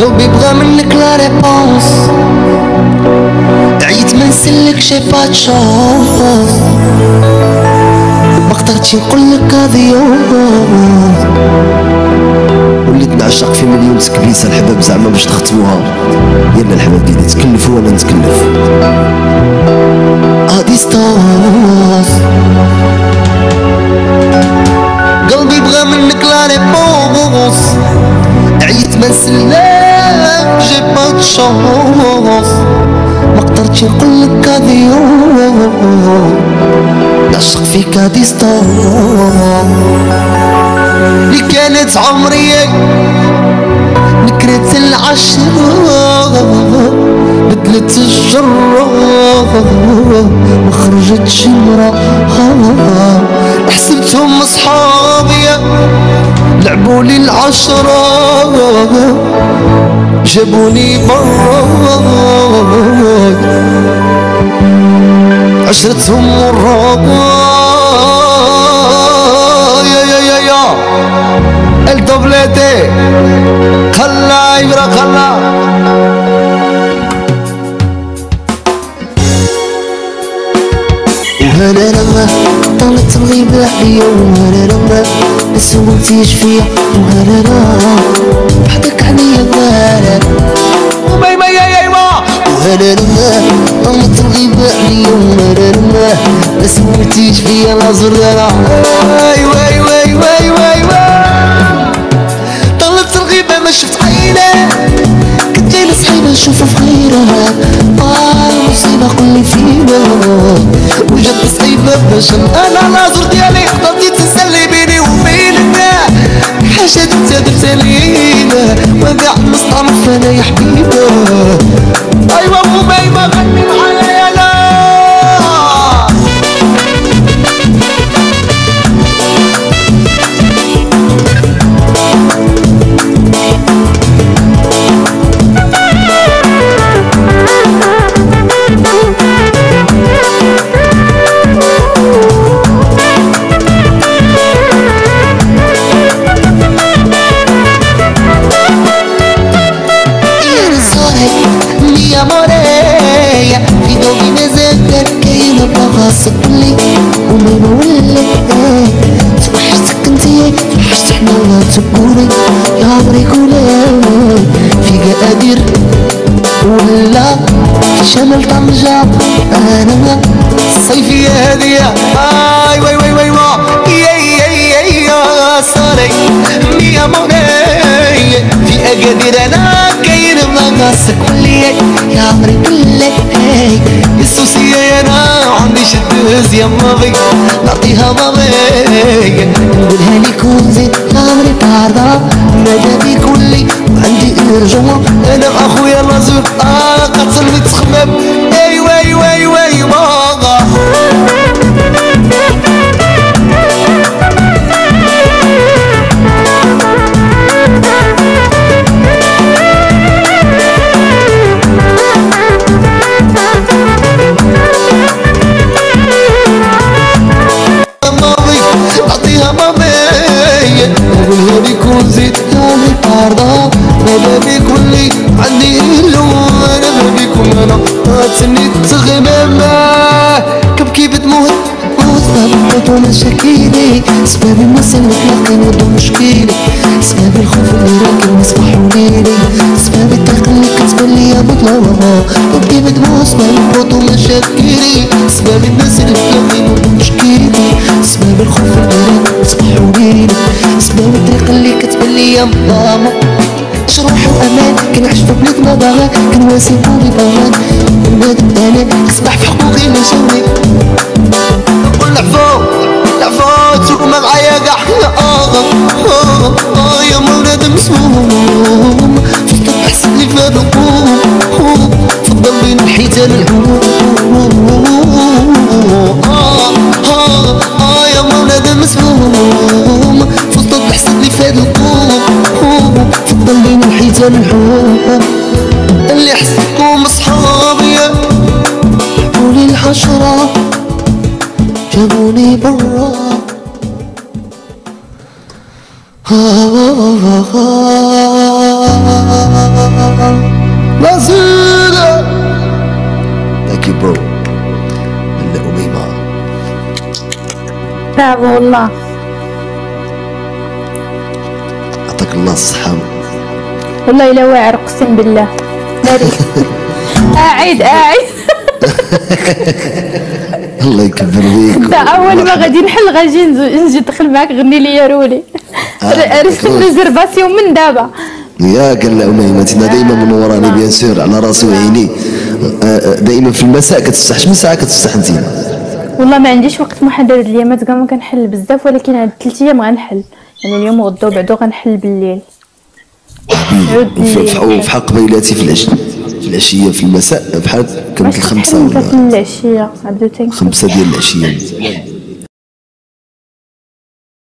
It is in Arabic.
قلبي بغى منك لا ريبونس، عيت ما نسلك شي با تشونس، ما قدرتش نقولك اديوس، وليت نعشق في مليون تكبيسه الحباب زعما باش تختموها. يلا الحباب ديالي تكلفوا وانا نتكلف. ديستانس قلبي بغى منك لا ريبونس، عيت ما نسلاك جي با دو شونس، ما قدرتش نقولك اديو، نعشق فيك ديستانس. اللي كانت عمري نكرة العشرة بدلت الجرة ما خرجتش مرة، حسبتهم اصحابي لعبولي العشرة جابوني برا، عشرتهم مرة يا الدبلتي خلا يبرا خلا. وهنا لما طلت الغيبة عليا، وهنا لما ما سولتيش فيا، وهنا وحدك عليا بارد وبيما يا يما. وهنا لما طلت الغيبة عليا، وهنا لما ما سولتيش فيا لا زرنا. ايوا ايوا ايوا ايوا ايوا طلت الغيبة ما شفت عينه، كنت جاي لصحيبة نشوفها في غيرها. مصيبة قولي فينا وجدت صعيبة باش انا ناظر ديالي خطرتي تسلي بيني وبينك، حاجة انت درتها لينا وكاع مستعرف انا يا حبيبة. ايوا وبيما غني معايا يا لا. صدقلي وما نولك توحشتك انتي، توحشت حنا ولا تقولي يا عمري قولي في قادر ولا في شمال طنجة. انا الصيفية هادية اي وي وي وي يا صاري يا مولاي في اقادر انا كاين بلاصتك ولي يا عمري كلك السوسية انا عندي شدوز يا ماضي نعطيها ماضي نقولها لي كون زين يا عمري تعرضها ماذا بيك ولي وعندي ارجوة انا اخويا الرزق قتل متخمم. ايوا ايوا ايوا ايوا نقولها بيكون زيت يالي طاردة ماذا بيكون لي عندي إلو أنا ما بيكون أنا تسني تغمم كبكي بتموت سبب مشاكيلي سبب الناس اللي تلاقي ودو مشكيلي سبب الخوف اللي راكن يصبحوا ليلي سبب الطريق اللي كتبان ليا بطلة كبكي بتموت سبب مشاكيلي سبب الناس اللي تلاقي ودو مشكيلي سبب الخوف اللي راكن يصبحوا ليلي سبب الطريق اللي كتبان ليا ماما شروح وامان كنعيش في بلاد ما باغا كنواسي بولي باغا ونادم انا كسبح في حقوقي ما جاوني نقول العفو تسوقما معايا كاع يا مولاد مسموم فضل تحسب لي في هاد القوم فضل بين الحيتان الحوم يا مولاد مسموم فضل تحسب لي في هاد القوم فضل بين الحيتان الحوم اللي حسبكم اصحابي قولي الحشرة جابوني برا برافو والله. يعطيك الله الصحة. والله الا واعر اقسم بالله. ناري. قاعد الله يكبر بيك. دا اول ما غادي نحل غادي نجي ندخل معاك غني لي رولي. رسم ريزرفاسيون من دابا. يا قال لا اميمتنا دائما منوراني بيان سور على راسي وعيني. دائما في المساء كتفتح. شمن ساعه كتفتح انت؟ والله ما عنديش وقت محدد الايامات كاع ما كنحل بزاف، ولكن هاد 3 ايام غنحل، يعني اليوم وغدا وبعدو غنحل بالليل. وفي حق قبيلاتي في العشيه في المساء بحال كنت الخمسه ولا في العشيه عبدو 5 ديال العشيه.